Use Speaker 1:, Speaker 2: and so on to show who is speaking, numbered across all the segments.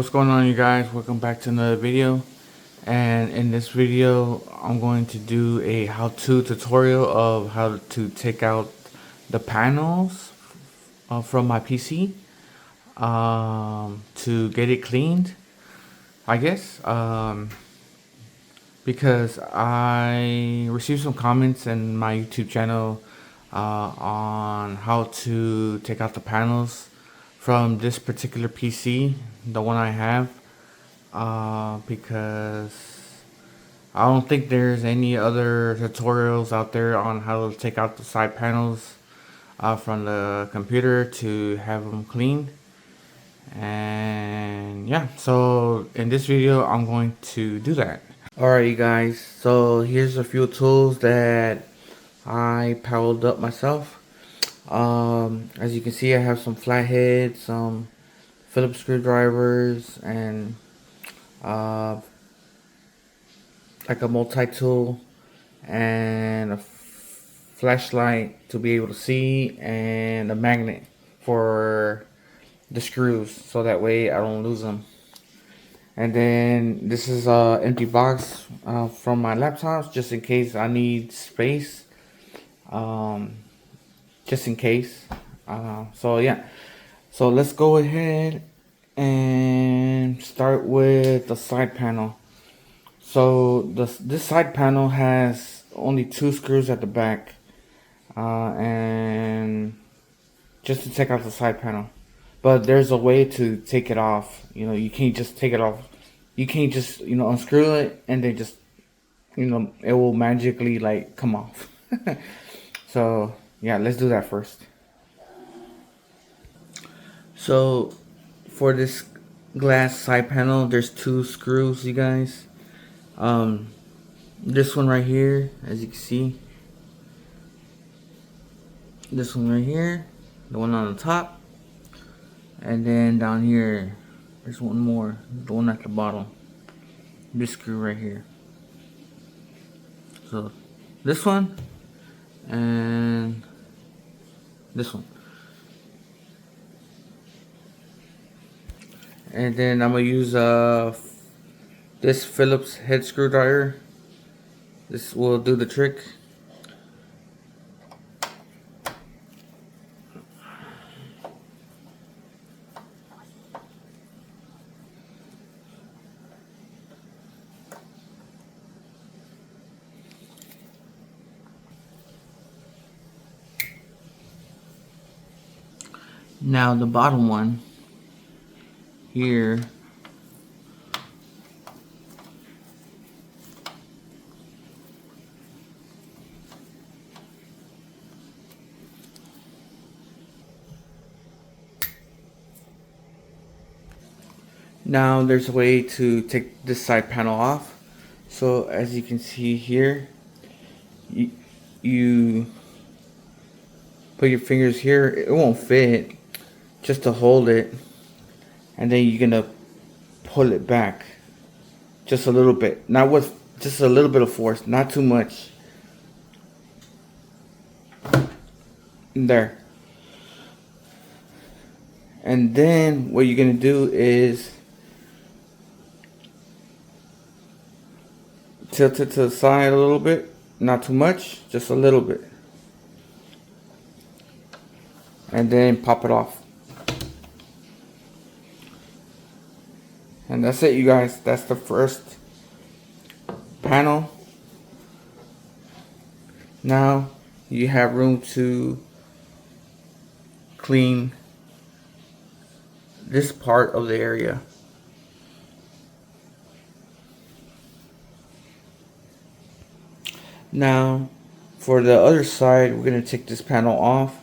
Speaker 1: what's going on, you guys? Welcome back to another video. And in this video I'm going to do a how-to tutorial of how to take out the panels from my PC to get it cleaned, I guess, because I received some comments in my YouTube channel on how to take out the panels from this particular PC, the one I have, because I don't think there's any other tutorials out there on how to take out the side panels from the computer to have them cleaned. And yeah, so in this video I'm going to do that. Alright, you guys, so here's a few tools that I powered up myself. As you can see, I have some flatheads, some Phillips screwdrivers, and like a multi-tool and a flashlight to be able to see, and a magnet for the screws so that way I don't lose them. And then this is a empty box from my laptops, just in case I need space, just in case. So yeah, so let's go ahead and start with the side panel. So this side panel has only 2 screws at the back, and just to take out the side panel. But there's a way to take it off. You know, you can't just take it off. You can't just, unscrew it and then just, it will magically like come off. So yeah, let's do that first. So for this glass side panel, there's 2 screws, you guys. This one right here, as you can see, this one right here, the one on the top, and then down here there's one more, the one at the bottom, this screw right here. So this one and this one, and then I'm gonna use this Phillips head screwdriver. This will do the trick. Now the bottom one here, now there's a way to take this side panel off. So as you can see here, you put your fingers here, it won't fit, just to hold it, and then you're gonna pull it back just a little bit, not with just a little bit of force, not too much. There. And then what you're gonna do is tilt it to the side a little bit, not too much, just a little bit, and then pop it off. And that's it, you guys. That's the first panel. Now you have room to clean this part of the area. Now for the other side, we're going to take this panel off.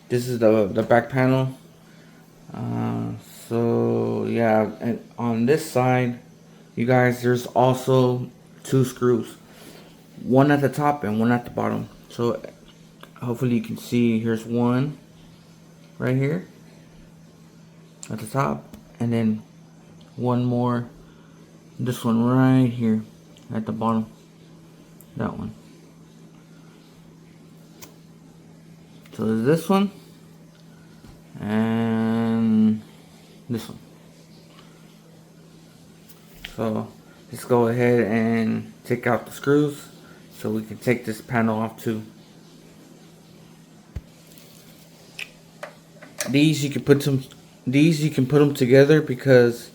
Speaker 1: This is the back panel. So yeah, and on this side, you guys, there's also 2 screws, one at the top and one at the bottom. So hopefully you can see, here's one right here at the top, and then one more, this one right here at the bottom, that one. So there's this one and this one. So let's go ahead and take out the screws so we can take this panel off too. These you can put them together because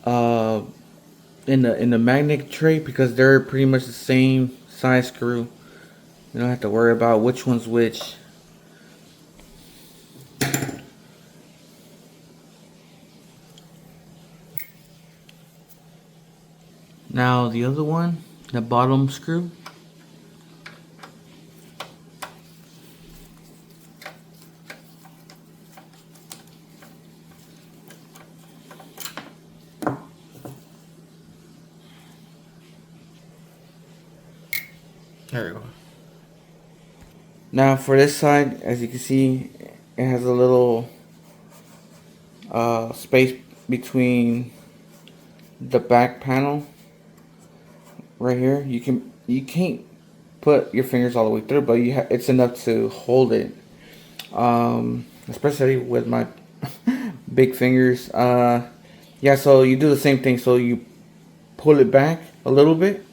Speaker 1: in the magnet tray, because they're pretty much the same size screw. You don't have to worry about which one's which. Now the other one, the bottom screw. There we go. Now for this side, as you can see, it has a little space between the back panel right here. You can't put your fingers all the way through, but it's enough to hold it. Especially with my big fingers. Yeah, so you do the same thing. So you pull it back a little bit,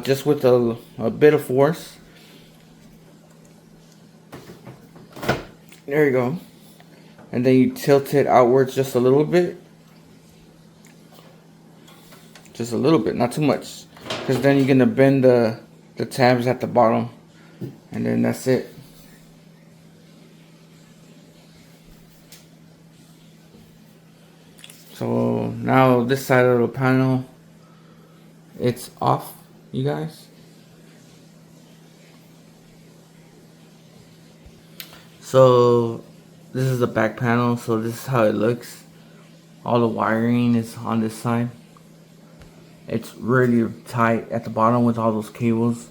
Speaker 1: just with a bit of force. There you go. And then you tilt it outwards just a little bit. Just a little bit, not too much. Because then you're going to bend the tabs at the bottom. And then that's it. So now this side of the panel, it's off, you guys. So this is the back panel, so this is how it looks. All the wiring is on this side. It's really tight at the bottom with all those cables.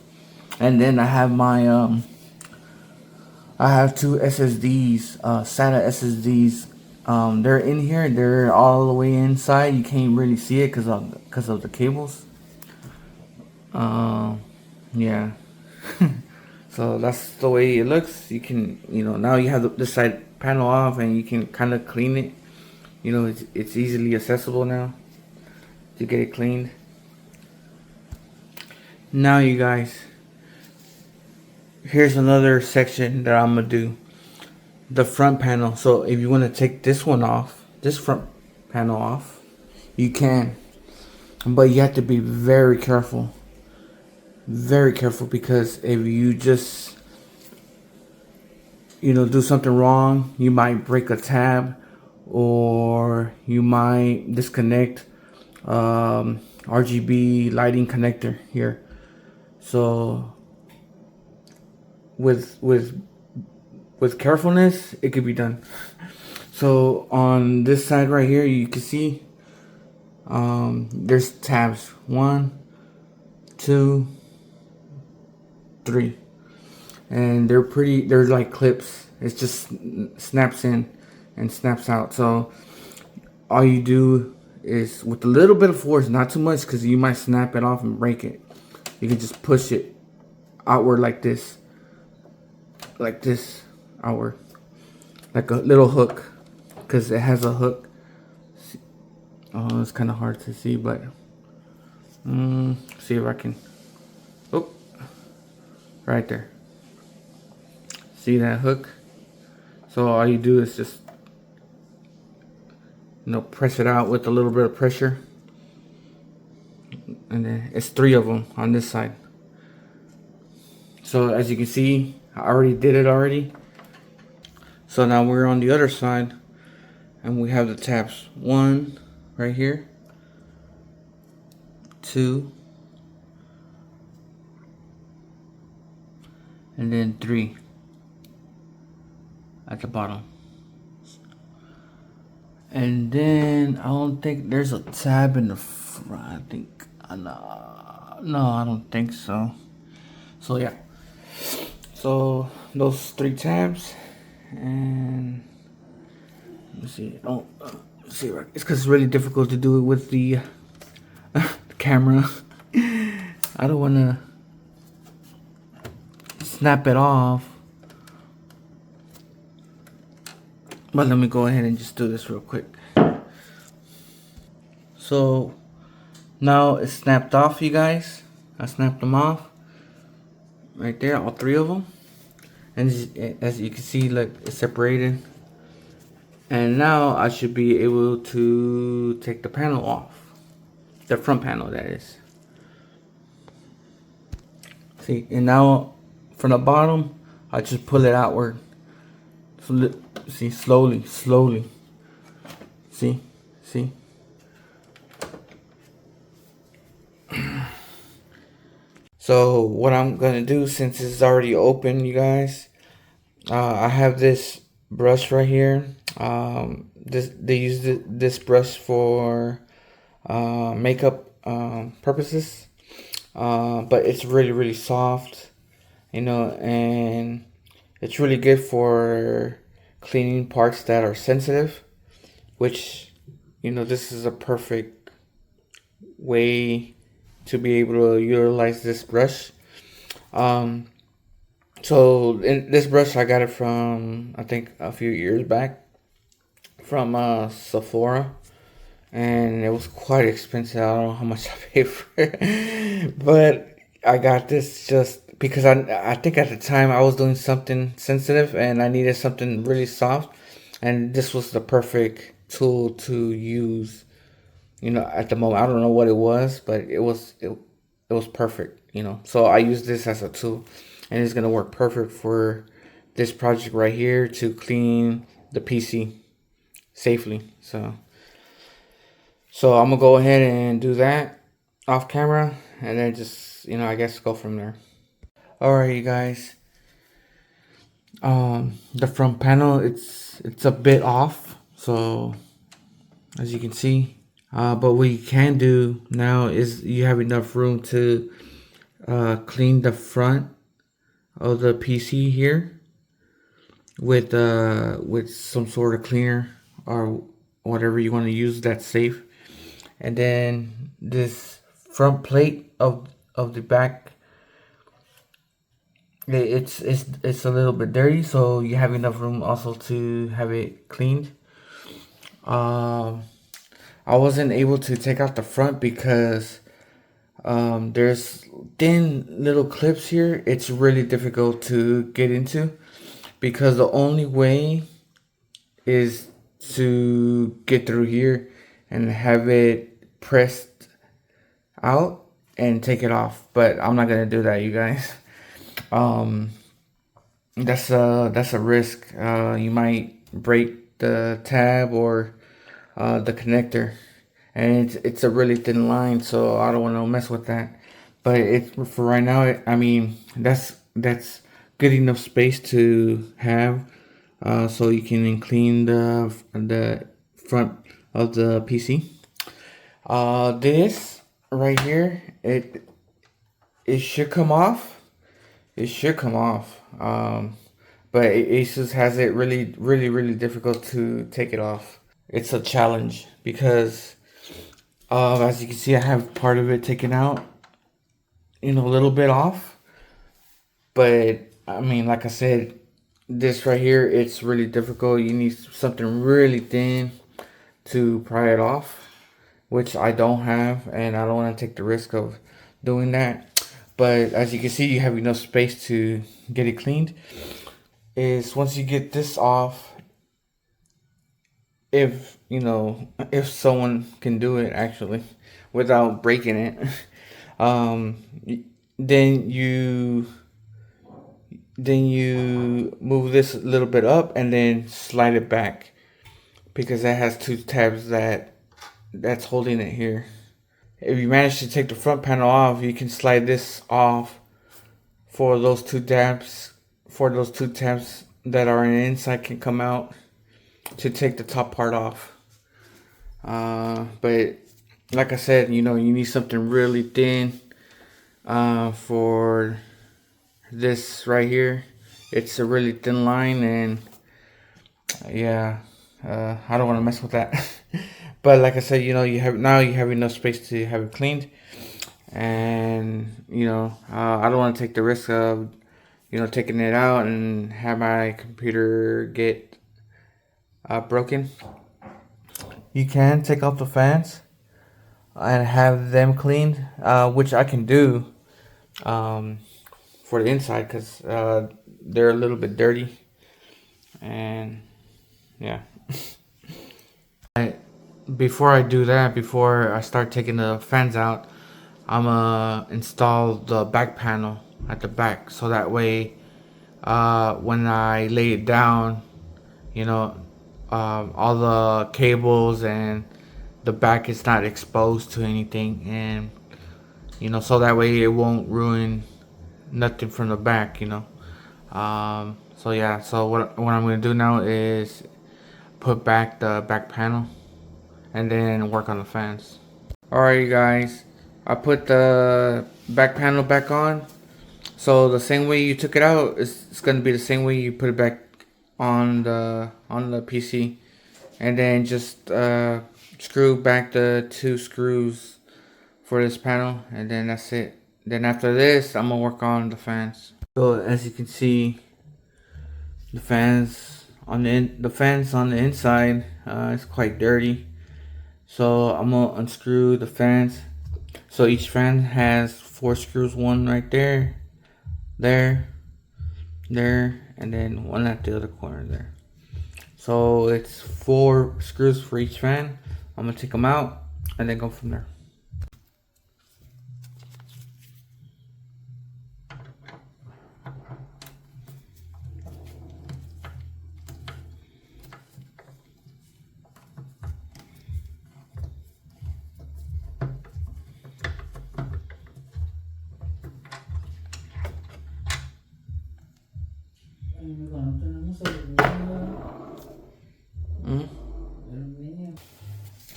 Speaker 1: And then I have my I have two SSDs, SATA SSDs. They're in here. They're all the way inside. You can't really see it because of the cables. Yeah. So that's the way it looks. You can, now you have this side panel off, and you can kind of clean it. It's easily accessible now to get it cleaned. Now, you guys, here's another section that I'm gonna do. The front panel. So if you want to take this front panel off, you can, but you have to be very careful. Very careful, because if you just do something wrong, you might break a tab, or you might disconnect RGB lighting connector here. So with carefulness, it could be done. So on this side right here, you can see there's tabs 1, 2, 3, and they're like clips. It just snaps in and snaps out. So all you do is, with a little bit of force, not too much, because you might snap it off and break it, you can just push it outward like this outward, like a little hook, because it has a hook. Oh, it's kind of hard to see, but see if I can. Oh, right there. See that hook? So all you do is just press it out with a little bit of pressure, and then it's 3 of them on this side. So as you can see, I already did it already. So now we're on the other side, and we have the tabs 1 right here, 2, and then 3 at the bottom. And then I don't think there's a tab in the front. I think no, I don't think so. So yeah, so those 3 tabs, and let me see. Oh, see, it's because it's really difficult to do it with the camera. I don't want to snap it off, but let me go ahead and just do this real quick. So Now it's snapped off, you guys. I snapped them off right there, all three of them. And as you can see, look, it's separated. And now I should be able to take the panel off. The front panel, that is. See, and now from the bottom, I just pull it outward. So, see, slowly. See. So what I'm gonna do, since it's already open, you guys, I have this brush right here. They use this brush for makeup purposes, but it's really soft, you know, and it's really good for cleaning parts that are sensitive, which, you know, this is a perfect way to be able to utilize this brush. So in this brush, I got it from, I think, a few years back from Sephora, and it was quite expensive. I don't know how much I paid for it, but I got this just because I think at the time I was doing something sensitive and I needed something really soft, and this was the perfect tool to use, you know, at the moment. I don't know what it was, but it was perfect, you know. So I use this as a tool, and it's gonna work perfect for this project right here to clean the PC safely. So I'm gonna go ahead and do that off camera, and then just, you know, I guess go from there. Alright, you guys. The front panel, it's a bit off, so as you can see. But what you can do now is you have enough room to clean the front of the PC here with some sort of cleaner or whatever you want to use that's safe. And then this front plate of the back, it's a little bit dirty, so you have enough room also to have it cleaned. I wasn't able to take out the front because there's thin little clips here. It's really difficult to get into because the only way is to get through here and have it pressed out and take it off. But I'm not gonna do that, you guys. That's a risk. You might break the tab or the connector, and it's a really thin line, so I don't want to mess with that. But for right now, I mean, that's good enough space to have, so you can clean the front of the PC. This right here, it should come off. It should come off. But Asus has it really difficult to take it off. It's a challenge because as you can see, I have part of it taken out, you know, a little bit off. But I mean, like I said, this right here, it's really difficult. You need something really thin to pry it off, which I don't have, and I don't want to take the risk of doing that. But as you can see, you have enough space to get it cleaned. Is once you get this off, if you know, if someone can do it actually without breaking it, then you move this a little bit up and then slide it back, because that has two tabs that's holding it here. If you manage to take the front panel off, you can slide this off for those two tabs that are on the inside can come out to take the top part off. But like I said, you know, you need something really thin for this right here. It's a really thin line, and yeah, I don't want to mess with that. But like I said, you know, you have enough space to have it cleaned, and you know, I don't want to take the risk of, you know, taking it out and have my computer get broken. You can take out the fans. and have them cleaned, which I can do for the inside because they're a little bit dirty. And yeah. Before I do that, before I start taking the fans out, I'm gonna install the back panel at the back, so that way when I lay it down, you know, all the cables and the back is not exposed to anything, and you know, so that way it won't ruin nothing from the back, you know. So yeah, so what I'm gonna do now is put back the back panel and then work on the fans. Alright, you guys, I put the back panel back on. So the same way you took it out, it's gonna be the same way you put it back on the PC, and then just screw back the 2 screws for this panel, and then that's it. Then after this, I'm gonna work on the fans. So as you can see, the fans on the inside is quite dirty. So I'm gonna unscrew the fans. So each fan has 4 screws, one right there, there, and then one at the other corner there. So it's 4 screws for each fan. I'm gonna take them out and then go from there.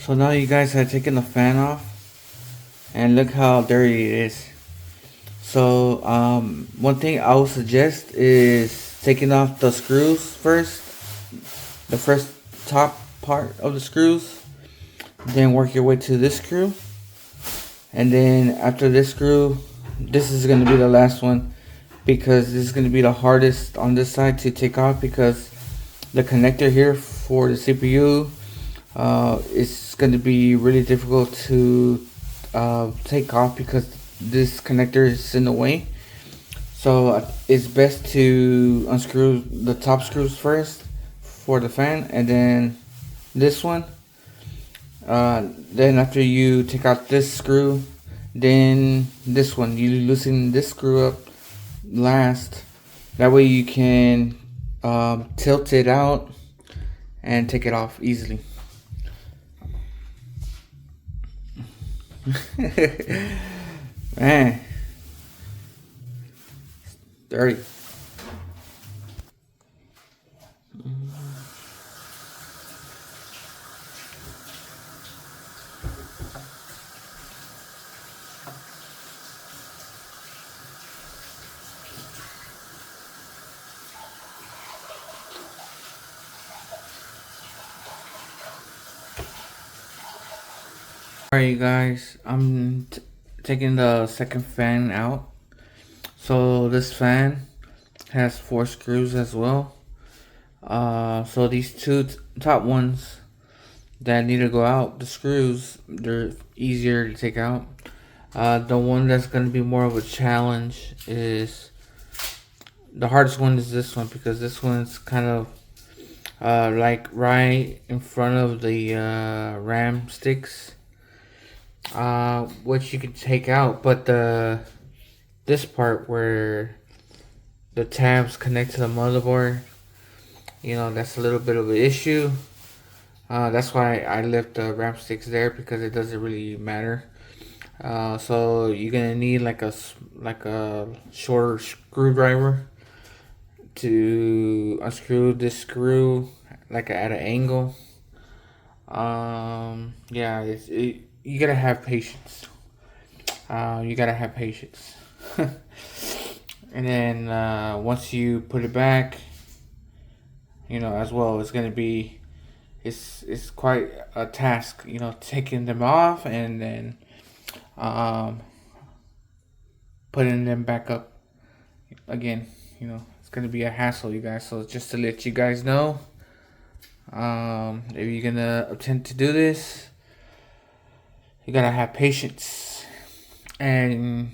Speaker 1: So now you guys have taken the fan off, and look how dirty it is. So one thing I would suggest is taking off the screws first, the first top part of the screws, then work your way to this screw, and then after this screw, this is going to be the last one, because this is going to be the hardest on this side to take off, because the connector here for the CPU is going to be really difficult to take off because this connector is in the way. So it's best to unscrew the top screws first for the fan, and then this one. Then after you take out this screw, then this one, you loosen this screw up last. That way you can tilt it out and take it off easily. Man, dirty. Alright, you guys, I'm taking the second fan out. So this fan has 4 screws as well. So these two top ones that need to go out, the screws, they're easier to take out. The one that's going to be more of a challenge is, the hardest one is this one, because this one's kind of like right in front of the RAM sticks, which you can take out, but this part where the tabs connect to the motherboard, you know, that's a little bit of an issue. That's why I left the RAM sticks there, because it doesn't really matter. So you're gonna need like a shorter screwdriver to unscrew this screw, like at an angle. Yeah, you gotta have patience. You gotta have patience. And then once you put it back, you know, as well, it's gonna be, it's quite a task, you know, taking them off and then putting them back up again. You know, it's gonna be a hassle, you guys. So just to let you guys know, if you're gonna attempt to do this, you gotta have patience and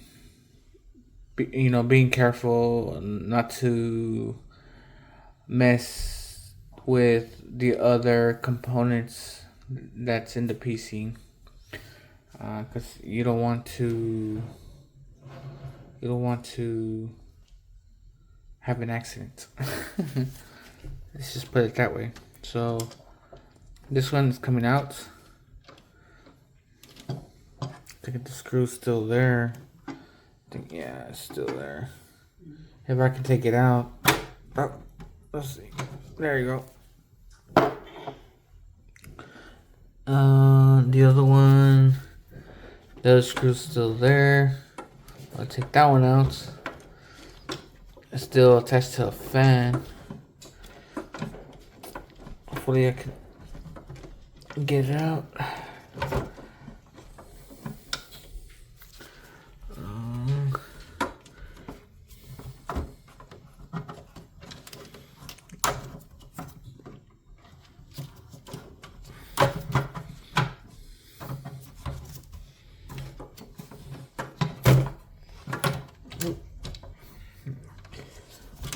Speaker 1: being careful not to mess with the other components that's in the PC, because you don't want to have an accident. Let's just put it that way. So this one is coming out. I think the screw's still there. Yeah, it's still there. If I can take it out. Oh, let's see. There you go. The other one, the other screw's still there. I'll take that one out. It's still attached to a fan. Hopefully I can get it out.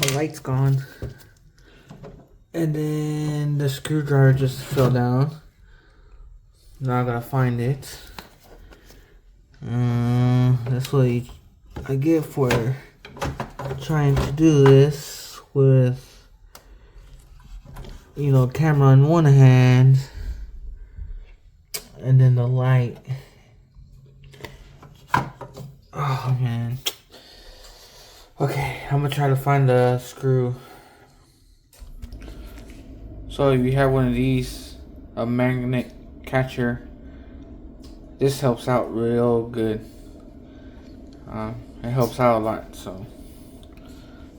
Speaker 1: My light's gone. And then the screwdriver just fell down. Now I gotta find it. That's what I get for trying to do this with, camera in one hand and then the light. Oh man. Okay, I'm gonna try to find the screw. So if you have one of these, a magnet catcher, this helps out real good. It helps out a lot. So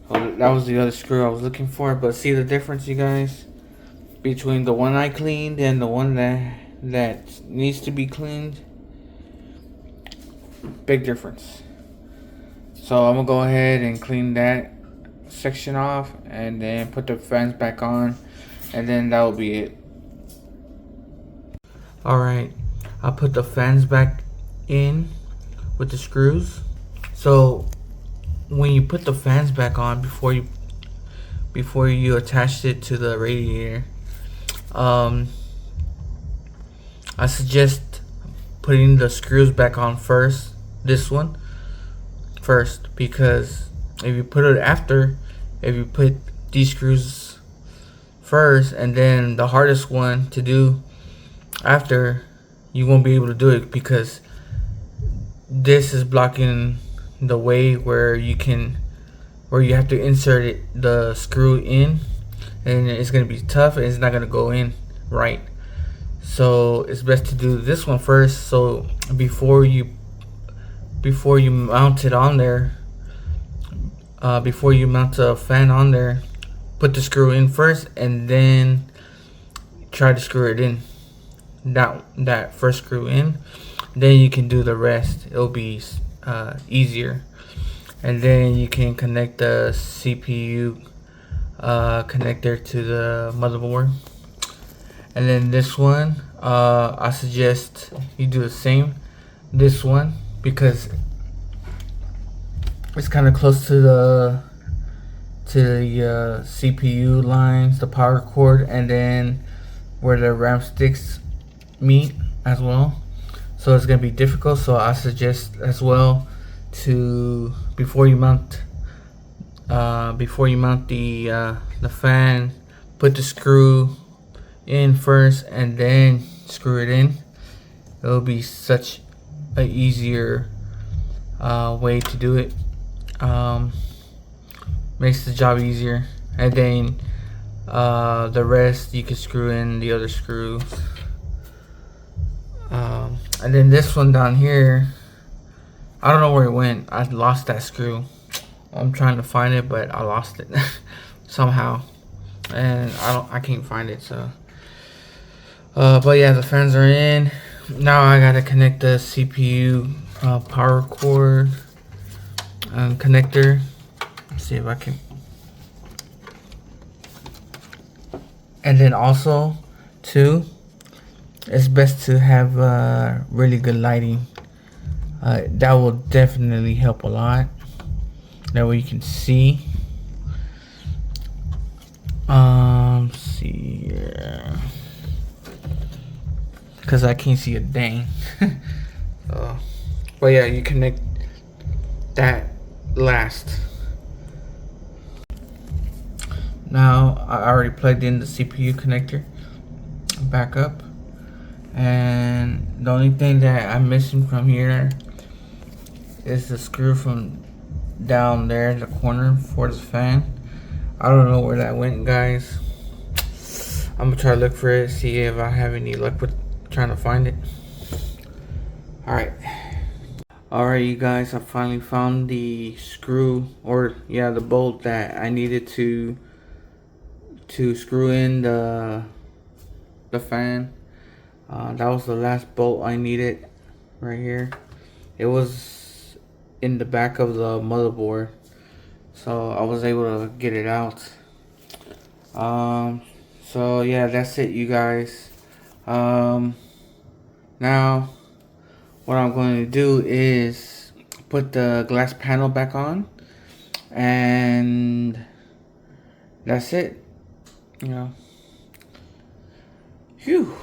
Speaker 1: that was the other screw I was looking for. But see the difference, you guys, between the one I cleaned and the one that needs to be cleaned? Big difference. So I'm gonna go ahead and clean that section off and then put the fans back on, and then that will be it. Alright, I'll put the fans back in with the screws. So when you put the fans back on, before you attach it to the radiator, I suggest putting the screws back on first. This one first, because if you put these screws first and then the hardest one to do after, you won't be able to do it, because this is blocking the way where you have to insert the screw in, and it's going to be tough and it's not going to go in right. So it's best to do this one first. So before you mount it on there, before you mount the fan on there, put the screw in first and then try to screw it in. That first screw in, then you can do the rest. It'll be easier. And then you can connect the CPU connector to the motherboard. And then this one, I suggest you do the same. This one, because it's kind of close to the CPU lines, the power cord, and then where the RAM sticks meet as well. So it's gonna be difficult. So I suggest as well to, before you mount the fan, put the screw in first and then screw it in. It'll be such a easier way to do it. Makes the job easier. And then the rest you can screw in the other screws. And then this one down here, I don't know where it went. I lost that screw. I'm trying to find it, but I lost it somehow, and I can't find it. So but yeah, the fans are in. Now I gotta connect the CPU power cord connector. Let's see if I can. And then also too, it's best to have really good lighting. That will definitely help a lot. That way you can see. See here, cause I can't see a dang. So, but yeah, you connect that last. Now I already plugged in the CPU connector back up, and the only thing that I'm missing from here is the screw from down there in the corner for the fan. I don't know where that went, guys. I'm gonna try to look for it, see if I have any luck with trying to find it. Alright, you guys, I finally found the screw, or yeah, the bolt that I needed to screw in the fan. That was the last bolt I needed right here. It was in the back of the motherboard, so I was able to get it out. So yeah, that's it, you guys. Now what I'm going to do is put the glass panel back on, and that's it. You know. Phew.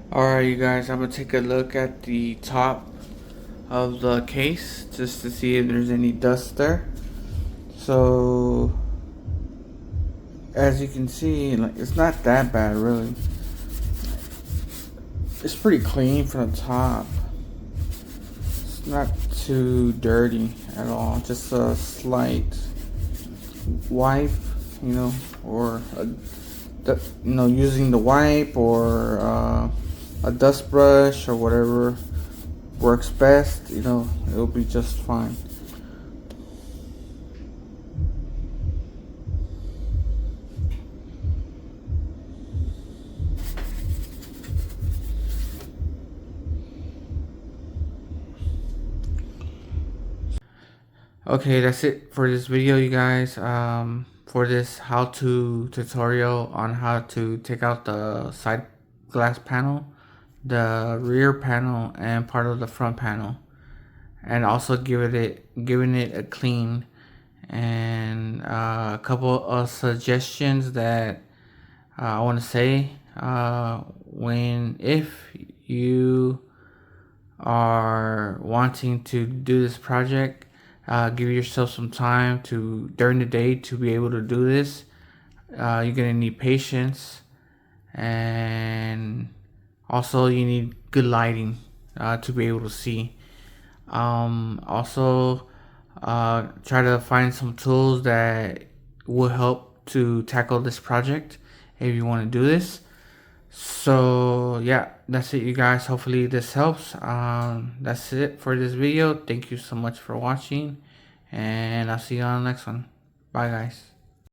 Speaker 1: Alright, you guys, I'm gonna take a look at the top of the case just to see if there's any dust there. So as you can see, like, it's not that bad really. It's pretty clean from the top. It's not too dirty at all. Just a slight wipe, you know, or using the wipe or a dust brush or whatever works best. You know, it'll be just fine. Okay, that's it for this video, you guys. For this how-to tutorial on how to take out the side glass panel, the rear panel, and part of the front panel, and also giving it a clean, and a couple of suggestions that I want to say. If you are wanting to do this project, give yourself some time during the day to be able to do this. You're gonna need patience, and also you need good lighting to be able to see. Also, try to find some tools that will help to tackle this project if you want to do this. So yeah, that's it, you guys. Hopefully this helps. That's it for this video. Thank you so much for watching, and I'll see you on the next one. Bye, guys.